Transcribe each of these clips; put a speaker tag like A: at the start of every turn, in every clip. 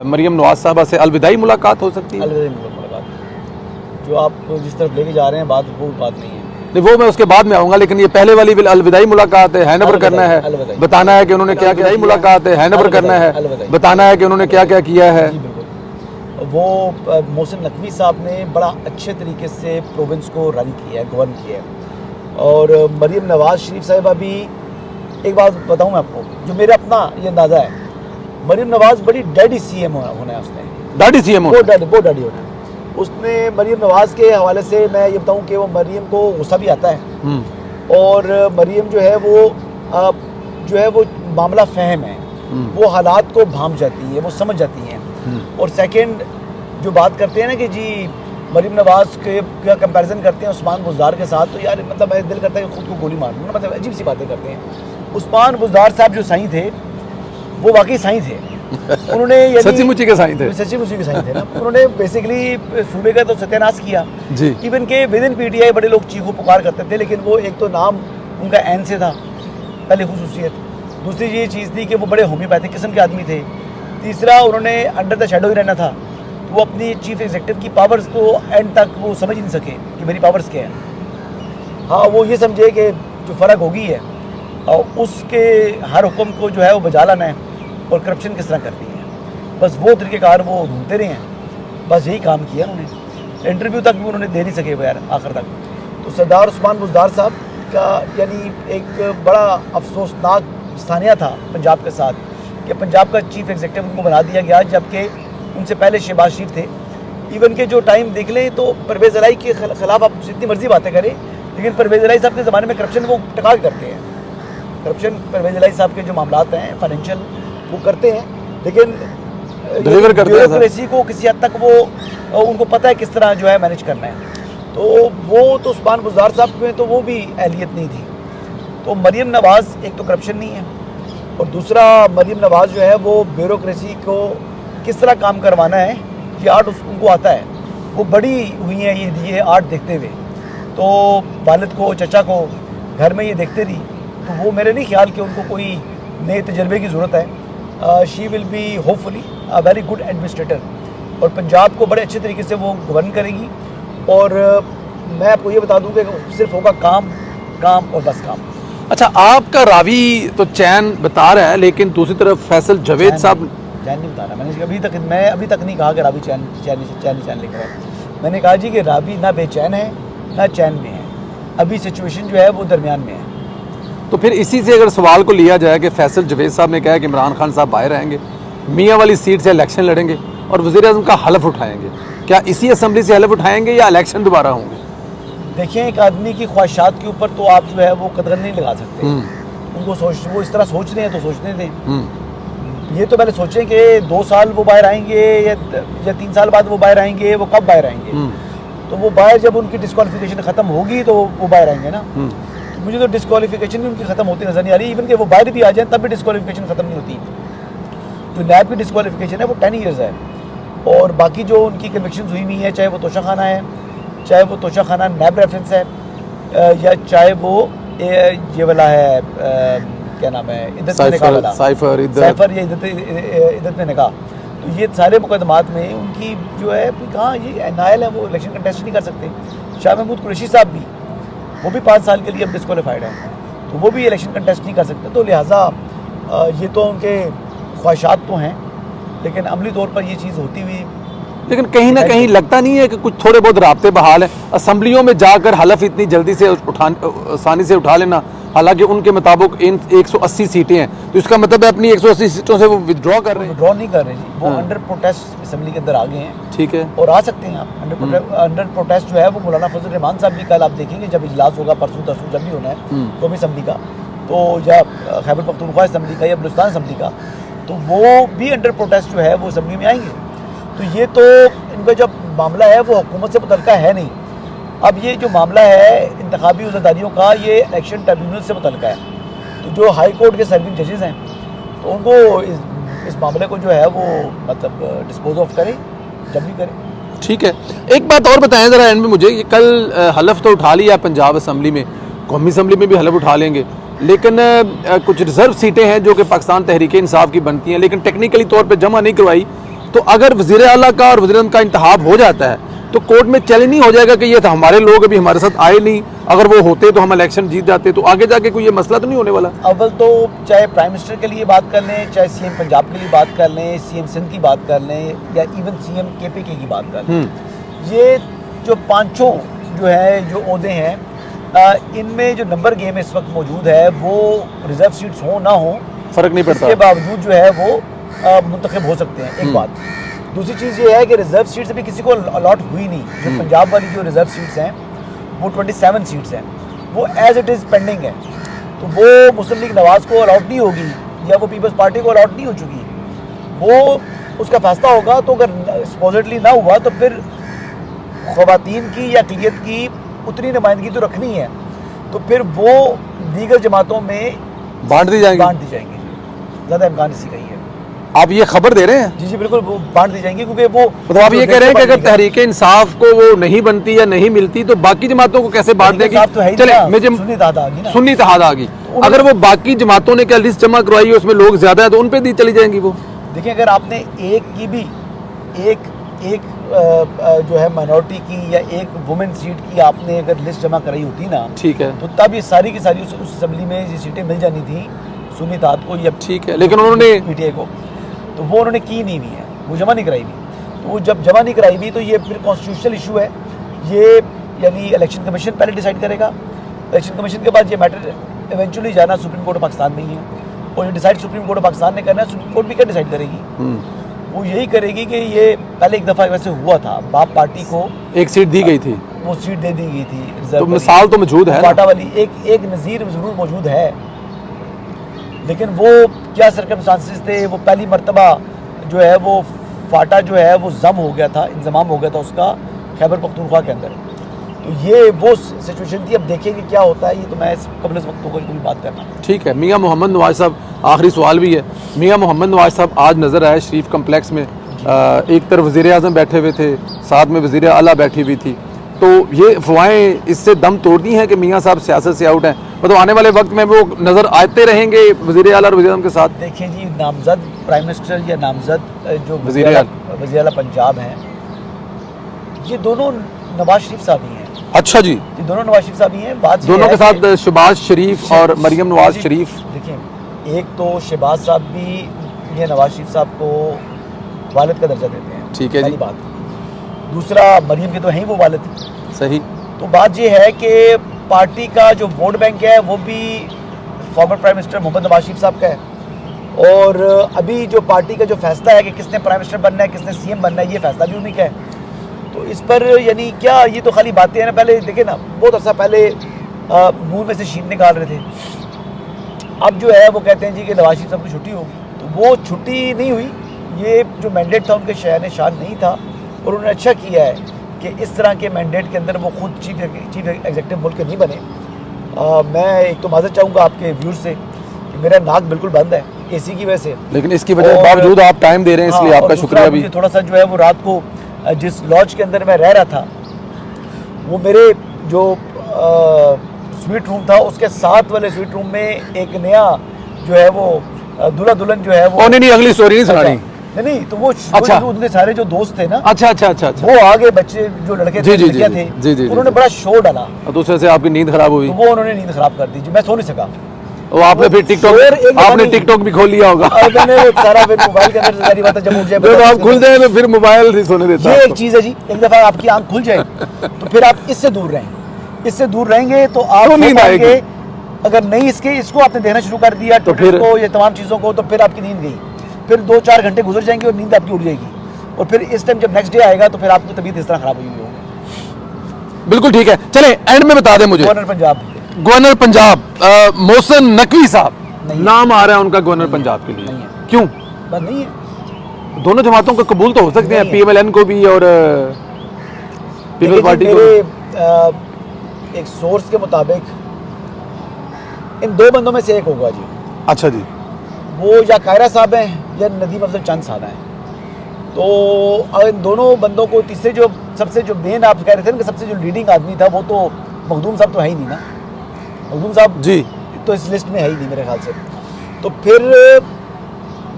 A: मरियम नवाज साहबा से अलविदाई मुलाकात हो सकती है?
B: अलविदा मुलाकात जो आप जिस तरफ लेके जा रहे हैं बात, वो बात नहीं है।
A: नहीं, वो मैं उसके बाद में आऊँगा, लेकिन ये पहले वाली अलविदाई मुलाकात है, हैंडओवर करना है, बताना है कि उन्होंने क्या क्या मुलाकात है, हैंडओवर करना है, बताना है कि उन्होंने क्या क्या किया है।
B: जी बिल्कुल। वो मोहसिन नकवी साहब ने बड़ा अच्छे तरीके से प्रोविंस को रन किया है, गवर्न किया है। और मरियम नवाज शरीफ साहिबा भी, एक बात बताऊँ मैं आपको, जो मेरा अपना ये अंदाज़ा है, मरियम नवाज बड़ी डैडी सीएम होना है उसने,
A: डैडी सीएम
B: वो डैडी होना है उसने। मरियम नवाज के हवाले से मैं ये बताऊं कि वो मरियम को गुस्सा भी आता है, और मरियम जो है वो मामला फहम है, वो हालात को भांप जाती है, वो समझ जाती हैं। और सेकंड जो बात करते हैं ना कि जी मरियम नवाज के का कंपैरिजन करते हैं उस्मान बुज़दार के साथ, तो यार मतलब मेरा दिल करता है कि खुद को गोली मार दूँ ना, मतलब अजीब सी बातें करते हैं। उस्मान बुज़दार साहब जो साईं थे वो वाकई साईं थे, उन्होंने
A: सच्ची मुच्ची के साईं थे,
B: सच्ची मुच्ची के साईं थे ना। उन्होंने बेसिकली सूबे का तो सत्यानाश किया
A: जी।
B: इवन के विद इन पीटीआई बड़े लोग चीखो पुकार करते थे, लेकिन वो एक तो नाम उनका एन से था, पहली खुसूसियत। दूसरी ये चीज़ थी कि वो बड़े होम्योपैथिक किस्म के आदमी थे। तीसरा, उन्होंने अंडर द शेडो ही रहना था, तो वो अपनी चीफ एग्जीक्यूटिव की पावर्स को एंड तक वो समझ नहीं सके कि मेरी पावर्स क्या है। हाँ, वो ये समझे कि जो फ़र्क होगी है और उसके हर हुक्म को जो है वो बजा लाना है, और करप्शन किस तरह करती है, बस वो तरीक़ेकार वो ढूंढते रहे हैं, बस यही काम किया उन्होंने। इंटरव्यू तक भी उन्होंने दे नहीं सके वो यार आखिर तक। तो सरदार उस्मान बुज़दार साहब का यानी एक बड़ा अफसोसनाक स्थानिया था पंजाब के साथ, कि पंजाब का चीफ एग्जीक्यूटिव उनको बना दिया गया, जबकि उनसे पहले शहबाज शरीफ थे। इवन के जो टाइम देख लें तो परवेज़ इलाही के ख़िलाफ़ आप जितनी मर्जी बातें करें, लेकिन परवेज़ इलाही साहब के ज़माने में करप्शन वो टका करते हैं। करप्शन परवेज़ इलाही साहब के जो मामलात हैं फाइनेंशियल वो करते हैं, लेकिन
A: डिलीवर करते हैं।
B: ब्यूरोक्रेसी को किसी हद तक वो उनको पता है किस तरह जो है मैनेज करना है। तो वो तो उस्मान बुज़दार साहब में तो वो भी अहलियत नहीं थी। तो मरियम नवाज़ एक तो करप्शन नहीं है, और दूसरा मरियम नवाज़ जो है वो ब्यूरोक्रेसी को किस तरह काम करवाना है ये आर्ट उनको आता है। वो बड़ी हुई हैं ये आर्ट देखते हुए, तो वालिद को चचा को घर में ये देखते रही, तो वो मेरे नहीं ख्याल कि उनको कोई नए तजर्बे की ज़रूरत है। She will be hopefully a very good administrator, और पंजाब को बड़े अच्छे तरीके से वो गवर्न करेगी। और मैं आपको ये बता दूं कि सिर्फ होगा काम काम और बस काम।
A: अच्छा, आपका रावी तो चैन बता रहा है, लेकिन दूसरी तरफ फैसल जावेद साहब
B: चैन नहीं बता रहा। मैं अभी तक नहीं कहा कि रावी चैन लिख रहा है। मैंने कहा जी कि रावी ना बेचैन है ना चैन में है, अभी सिचुएशन जो है वो दरमियान में है।
A: तो फिर इसी से अगर सवाल को लिया जाए कि फैसल जावेद साहब ने कहा कि इमरान खान साहब बाहर रहेंगे, मियाँ वाली सीट से इलेक्शन लड़ेंगे और वज़ीर-ए-आज़म का हलफ उठाएंगे, क्या इसी असम्बली से हलफ उठाएंगे या इलेक्शन दोबारा होंगे?
B: देखिए, एक आदमी की ख्वाहिशात के ऊपर तो आप जो है वो कदर नहीं लगा सकते। उनको वो इस तरह सोच रहे हैं तो सोचने दें। ये तो पहले सोचें कि 2 साल वो बाहर आएंगे या 3 साल बाद वो बाहर आएंगे, वो कब बाहर आएंगे। तो वो बाहर जब उनकी डिस्क्वालिफिकेशन ख़त्म होगी तो वो बाहर आएंगे ना। मुझे तो डिस्क्वालिफिकेशन भी उनकी ख़त्म होती नज़र नहीं आ रही। इवन कि वो बाहर भी आ जाए तब भी डिस्क्वालिफिकेशन ख़त्म नहीं होती। जो नैब की डिस्क्वालिफिकेशन है वो 10 ईयर्स है, और बाकी जो उनकी कन्विक्शन हुई हुई है, चाहे वो तोशा खाना है, चाहे वो तोशा खाना नैब रेफरेंस है, या चाहे वो ये वाला है क्या नाम है, इद्दत में निकाह वाला, साइफर या इद्दत में निकाह। तो ये सारे मुकदमात में उनकी जो है कहाँ ये नायल है, वो इलेक्शन कंटेस्ट नहीं कर सकते। शाह महमूद कुरैशी साहब भी, वो भी 5 साल के लिए अब डिस्क्वालीफाइड है, तो वो भी इलेक्शन कंटेस्ट नहीं कर सकते। तो लिहाजा ये तो उनके ख्वाहिशात तो हैं, लेकिन अमली तौर पर ये चीज़ होती हुई,
A: लेकिन कहीं ना कहीं लगता नहीं है कि कुछ थोड़े बहुत राब्ते बहाल हैं असम्बलियों में जाकर हलफ इतनी जल्दी से आसानी से उठा लेना। हालांकि उनके मुताबिक इन 180 सीटें हैं, तो इसका मतलब है अपनी 180 सीटों से वो विड्रॉ कर रहे हैं।
B: विड्रॉ नहीं कर रहे जी, वो अंडर प्रोटेस्ट असम्बली के अंदर आ गए हैं।
A: ठीक है,
B: और आ सकते हैं आप अंडर प्रोटेस्ट जो है वो मौलाना फजल रहमान साहब भी कल आप देखेंगे जब इजलास होगा, परसों तरसों जब भी होना है कौमी असम्बली का, तो या खैबर पख्तूनख्वा असम्बली का या बलूचिस्तान असम्बली का, तो वो भी अंडर प्रोटेस्ट जो है वो असम्बली में आएंगे। तो ये तो इनका जब मामला है वो हुकूमत से मुतल्लिका है नहीं। अब ये जो मामला है इंतखाबी उज़्ज़दारियों का, ये इलेक्शन ट्रिब्यूनल से मुतल्लिका है। तो जो हाई कोर्ट के सर्विंग जजेस हैं, तो उनको इस मामले को जो है वो मतलब डिस्पोज ऑफ करें जब भी करें।
A: ठीक है, एक बात और बताएं ज़रा एंड में मुझे, ये कल हलफ तो उठा लिया पंजाब असम्बली में, कौमी असम्बली में भी हलफ उठा लेंगे, लेकिन कुछ रिजर्व सीटें हैं जो कि पाकिस्तान तहरीक इंसाफ की बनती हैं, लेकिन टेक्निकली तौर पर जमा नहीं करवाई तो अगर वज़ीर आला का और वज़ीर का इंतखाब हो जाता है तो कोर्ट में चैलेंज नहीं हो जाएगा कि ये था हमारे लोग अभी हमारे साथ आए नहीं, अगर वो होते तो हम इलेक्शन जीत जाते, तो आगे जाके कोई ये मसला तो नहीं होने वाला?
B: अव्वल तो चाहे प्राइम मिनिस्टर के लिए बात कर लें, चाहे सीएम पंजाब के लिए बात कर लें, सीएम सिंध की बात कर लें, या इवन सीएम केपीके की बात कर लें, ये जो पांचों जो है जो ओहदे हैं, इनमें जो नंबर गेम इस वक्त मौजूद है वो रिजर्व सीट्स हो ना हो
A: फर्क नहीं पड़ता,
B: इसके बावजूद जो है वो मुंतखब हो सकते हैं। एक बात। दूसरी चीज़ ये है कि रिजर्व सीट्स अभी किसी को अलॉट हुई नहीं। जो पंजाब वाली जो रिजर्व सीट्स हैं वो 27 सीट्स हैं, वो एज इट इज़ पेंडिंग है, तो वो मुस्लिम लीग नवाज़ को अलॉट नहीं होगी या वो पीपल्स पार्टी को अलॉट नहीं हो चुकी, वो उसका फैसला होगा। तो अगर सपोजिटली ना हुआ तो फिर ख़वातीन की या अक़लियत की उतनी नुमाइंदगी तो रखनी है, तो फिर वो दीगर जमातों में
A: बांट दी जाएंगी।
B: ज़्यादा इम्कान इसी का ही है।
A: आप ये खबर दे रहे हैं?
B: जी बिल्कुल, वो बांट दी जाएंगी, क्योंकि वो
A: तो आप ये कह रहे हैं कि अगर तहरीक इंसाफ को वो नहीं बनती या नहीं मिलती तो बाकी जमातों को कैसे बांट देगी?
B: चले
A: सुन्नी इत्तेहाद आ गई, अगर वो बाकी जमातों ने क्या लिस्ट जमा करवाई है उसमें लोग ज्यादा है तो उन पे दी चली जाएंगी वो?
B: देखिए, अगर आपने एक की भी एक जो है माइनॉरिटी की या एक वुमेन सीट की आपने अगर लिस्ट जमा कराई होती ना,
A: ठीक है, तो
B: तब ये सारी की सारी उस असेंबली में ये सीटें मिल जानी थी सुन्नी इत्तेहाद को या
A: ठीक है, लेकिन उन्होंने
B: पीटीआई को, तो वो उन्होंने की नहीं हुई है, वो जमा नहीं कराई हुई। तो वो जब जमा नहीं कराई हुई तो ये फिर कॉन्स्टिट्यूशनल इशू है ये, यानी इलेक्शन कमीशन पहले डिसाइड करेगा। इलेक्शन कमीशन के बाद ये मैटर इवेंचुअली जाना सुप्रीम कोर्ट ऑफ पाकिस्तान में ही है, और ये decide supreme court of Pakistan ने करना है। सुप्रीम कोर्ट भी क्या डिसाइड करेगी? वो यही करेगी कि ये पहले एक दफ़ा वैसे हुआ था, बाप पार्टी को एक
A: सीट दी गई थी,
B: वो सीट दे दी गई थी,
A: तो मिसाल तो मौजूद है,
B: फाटा वाली एक नज़ीर ज़रूर मौजूद है, लेकिन वो क्या सर्कमस्टांसेस थे, वो पहली मरतबा जो है वो फाटा जो है वो जम हो गया था, इंजमाम हो गया था उसका खैबर पख्तूनख्वा के अंदर। तो ये वो सिचुएशन थी। अब देखेंगे क्या होता है, ये तो मैं कबल इस वक्त कोई बात करना।
A: ठीक है। मियाँ मोहम्मद नवाज साहब, आखिरी सवाल भी है। मियाँ मोहम्मद नवाज साहब आज नज़र आए शरीफ कम्प्लेक्स में, एक तरफ वज़ीर आज़म बैठे हुए थे, साथ में वज़ीर आला बैठी हुई थी, तो ये अफवाहें इससे दम तोड़ती हैं कि मियाँ साहब सियासत से आउट हैं, मतलब आने वाले वक्त में वो नज़र आते रहेंगे वज़ीर आला और वज़ीर आज़म के साथ?
B: देखिए जी, नामजद प्राइम मिनिस्टर या नामजद जो वज़ीर आला पंजाब हैं, ये दोनों नवाज शरीफ साहब ही हैं।
A: अच्छा जी,
B: ये दोनों नवाज शरीफ साहब ही हैं। बात
A: दोनों के साथ शहबाज शरीफ और मरियम नवाज शरीफ।
B: देखिए, एक तो शहबाज साहब भी ये नवाज शरीफ साहब को वालिद का दर्जा देते हैं,
A: ठीक है जी।
B: बात। दूसरा, मरियम के तो हैं वो वालिद,
A: सही।
B: तो बात ये है कि पार्टी का जो वोट बैंक है वो भी former prime minister Mohammad Nawaz Sharif साहब का है, और अभी जो पार्टी का जो फैसला है कि किसने प्राइम मिनिस्टर बनना है, किसने सीएम बनना है, ये फैसला भी उन्हीं का है। तो इस पर यानी क्या, ये तो खाली बातें हैं ना। पहले देखे ना, बहुत अर्सा पहले मुंह में से शीन निकाल रहे थे, अब जो है वो कहते हैं जी कि नवाज शरीफ साहब की छुट्टी होगी, तो वो छुट्टी नहीं हुई। ये जो मैंडेट था उनके शहर शान नहीं था, और उन्होंने अच्छा किया है कि इस तरह के मैंडेट के अंदर वो खुद चीफ एग्जीक्यूटिव बोल के नहीं बने। मैं एक तो माजरत चाहूँगा आपके व्यूअर से कि मेरा नाक बिल्कुल बंद है एसी की वजह से, लेकिन
A: इसकी वजह के बावजूद आप टाइम दे रहे हैं, इसलिए आपका शुक्रिया। भी
B: थोड़ा सा जो है वो रात को जिस लॉज के अंदर मैं रह रहा था, वो मेरे जो स्वीट रूम था उसके साथ वाले स्वीट रूम में एक नया जो है वो दूल्हा दुल्हन जो है वो
A: नहीं, अगली स्टोरी नहीं सुनानी।
B: नहीं, तो वो
A: अच्छा,
B: उनके सारे जो दोस्त थे ना,
A: अच्छा,
B: वो आगे बच्चे जो लड़के थे, थे, उन्होंने बड़ा शोर डाला,
A: तो उससे से आपकी नींद खराब हुई,
B: तो वो उन्होंने नींद खराब कर दी, मैं सो नहीं सका।
A: वो आपने फिर टिकटॉक भी खोल लिया होगा।
B: मैंने सारा फिर मोबाइल के अंदर से सारी बातें जब उठ जाए,
A: जब आप खुल जाए तो फिर मोबाइल नहीं सोने देता।
B: ये एक चीज़ है जी, एक दफ़ा आपकी आंख खुल जाए तो फिर आप इससे दूर रहें, इससे दूर रहेंगे तो आप नींद आएगी। अगर नहीं इसको आपने देना शुरू कर दिया तो फिर को ये तमाम चीज़ों को, तो फिर आपकी नींद गई, फिर 2-4 घंटे गुजर जाएंगे और नींद आपकी उड़ जाएगी, और फिर इस टाइम जब नेक्स्ट डे आएगा तो फिर आपकी तबीयत इस तरह खराब हुई होगी।
A: बिल्कुल ठीक है। चले एंड में बता दें मुझे, गवर्नर पंजाब मोहसिन नकवी साहब, नाम आ रहा है उनका गवर्नर पंजाब के लिए, क्यों?
B: बस नहीं है।
A: दोनों जमातों को कबूल तो हो सकते हैं, PMLN को भी और पीपल्स पार्टी को।
B: एक सोर्स के मुताबिक इन दो बंदों में से एक होगा जी।
A: अच्छा जी।
B: वो या कायरा साहब हैं या नदीम अफजल चंद साहब हैं। तो इन दोनों बंदों को तीसरे जो सबसे जो मेन आप कह रहे थे ना कि सबसे जो लीडिंग आदमी था वो तो मखदूम साहब तो है ही नहीं ना, मखदूम साहब
A: जी
B: तो इस लिस्ट में है ही नहीं मेरे ख्याल से। तो फिर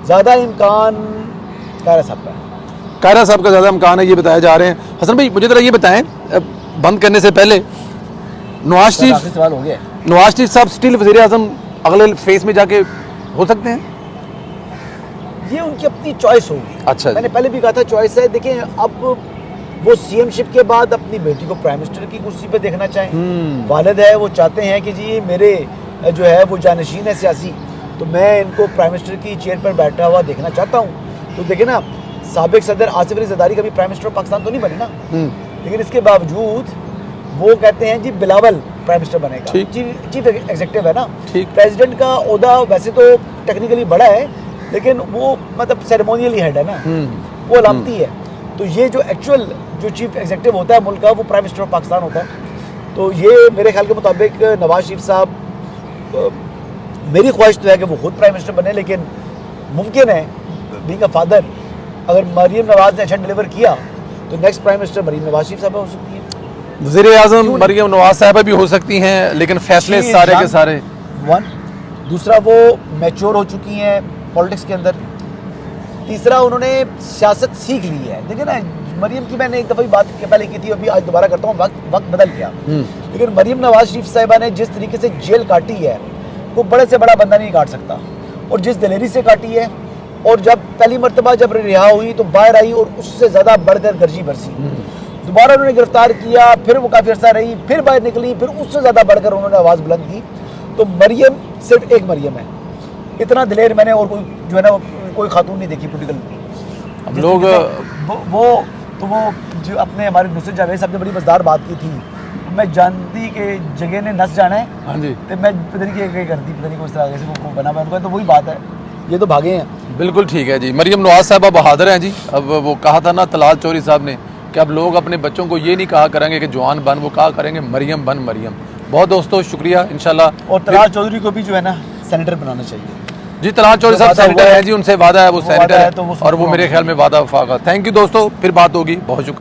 B: ज़्यादा इम्कान कायरा साहब का है।
A: कायरा साहब का ज़्यादा इम्कान है, ये बताया जा रहे हैं। हसन भाई मुझे जरा ये बताएं, बंद करने से पहले नवाज शरीफ,
B: आखिरी सवाल हो गया।
A: नवाज शरीफ साहब स्टिल वज़ीर आज़म अगले फेज में जाके हो सकते हैं?
B: ये उनकी अपनी चॉइस होगी।
A: अच्छा जी।
B: मैंने पहले भी कहा था चॉइस है। देखिए अब वो सीएमशिप के बाद अपनी बेटी को प्राइम मिनिस्टर की कुर्सी पे देखना चाहें। वालिद है, वो चाहते हैं कि जी मेरे जो है वो जानशीन है सियासी, तो मैं इनको प्राइम मिनिस्टर की चेयर पर बैठा हुआ देखना चाहता हूँ। तो देखिए ना, साबिक सदर आसिफ अली ज़रदारी कभी प्राइम मिनिस्टर ऑफ पाकिस्तान तो नहीं बने ना, लेकिन इसके बावजूद वो कहते हैं जी बिलावल प्राइम मिनिस्टर बनेगा। चीफ एग्जीक्यूटिव है ना, प्रेसिडेंट का ओहदा वैसे तो टेक्निकली बड़ा है, लेकिन वो मतलब सेरेमोनियली हेड है ना, वो अलामती है। तो ये जो एक्चुअल जो चीफ एग्जीक्यूटिव होता है मुल्क का, वो प्राइम मिनिस्टर ऑफ पाकिस्तान होता है। तो ये मेरे ख्याल के मुताबिक नवाज शरीफ साहब, मेरी ख्वाहिश तो है कि वो खुद प्राइम मिनिस्टर बने, लेकिन मुमकिन है बीइंग अ फादर, अगर मरीम नवाज ने अच्छा डिलीवर किया तो next prime minister Maryam Nawaz Sharif साहब हो सकती है।
A: वज़ीर आज़म मरीम नवाज साहबा भी हो सकती हैं, लेकिन फैसले सारे के सारे
B: वन, दूसरा वो मैच्योर हो चुकी हैं पॉलिटिक्स के अंदर, तीसरा उन्होंने सियासत सीख ली है। देखिए ना, मरीम की मैंने एक दफ़ा बात पहले की थी, अभी आज दोबारा करता हूँ, वक्त बदल गया। लेकिन मरीम नवाज शरीफ साहिबा ने जिस तरीके से जेल काटी है, वो बड़े से बड़ा बंदा नहीं काट सकता, और जिस दिलेरी से काटी है, और जब पहली मरतबा जब रिहा हुई तो बाहर आई और उससे ज़्यादा बढ़कर गर्जी बरसी, दोबारा उन्होंने गिरफ्तार किया, फिर वो काफ़ी अर्सा रही, फिर बाहर निकली, फिर उससे ज़्यादा बढ़कर उन्होंने आवाज़ बुलंद की। तो मरीम सिर्फ एक मरीम है, इतना दिलेर मैंने और कोई जो है ना कोई खातून नहीं देखी पोलिटिकल।
A: अब लोग
B: वो जो अपने हमारे नुसरत जावेद साहब ने बड़ी मज़ेदार बात की थी, मैं जानती कि जगह ने नस जाना है,
A: हाँ जी,
B: तो मैं पता नहीं क्या करती, पता नहीं किस तरह से वो बना उनका। तो वही बात है, ये तो भागे हैं।
A: बिल्कुल ठीक है जी। मरीम नवाज साहबा बहादुर हैं जी। अब वो कहा था ना तलाल चौधरी साहब ने कि अब लोग अपने बच्चों को ये नहीं कहा करेंगे कि जवान बन, वो कहा करेंगे मरियम बन मरियम। बहुत दोस्तों शुक्रिया, इंशाल्लाह।
B: और तलाल चौधरी को भी जो है ना सेनेटर बनाना चाहिए
A: जी। तलाल चौधरी साहब सेनेटर है जी, उनसे वादा है, वो सेनेटर है,
B: तो
A: और वो मेरे ख्याल में वादा वफा का। थैंक यू दोस्तों, फिर बात होगी। बहुत शुक्रिया।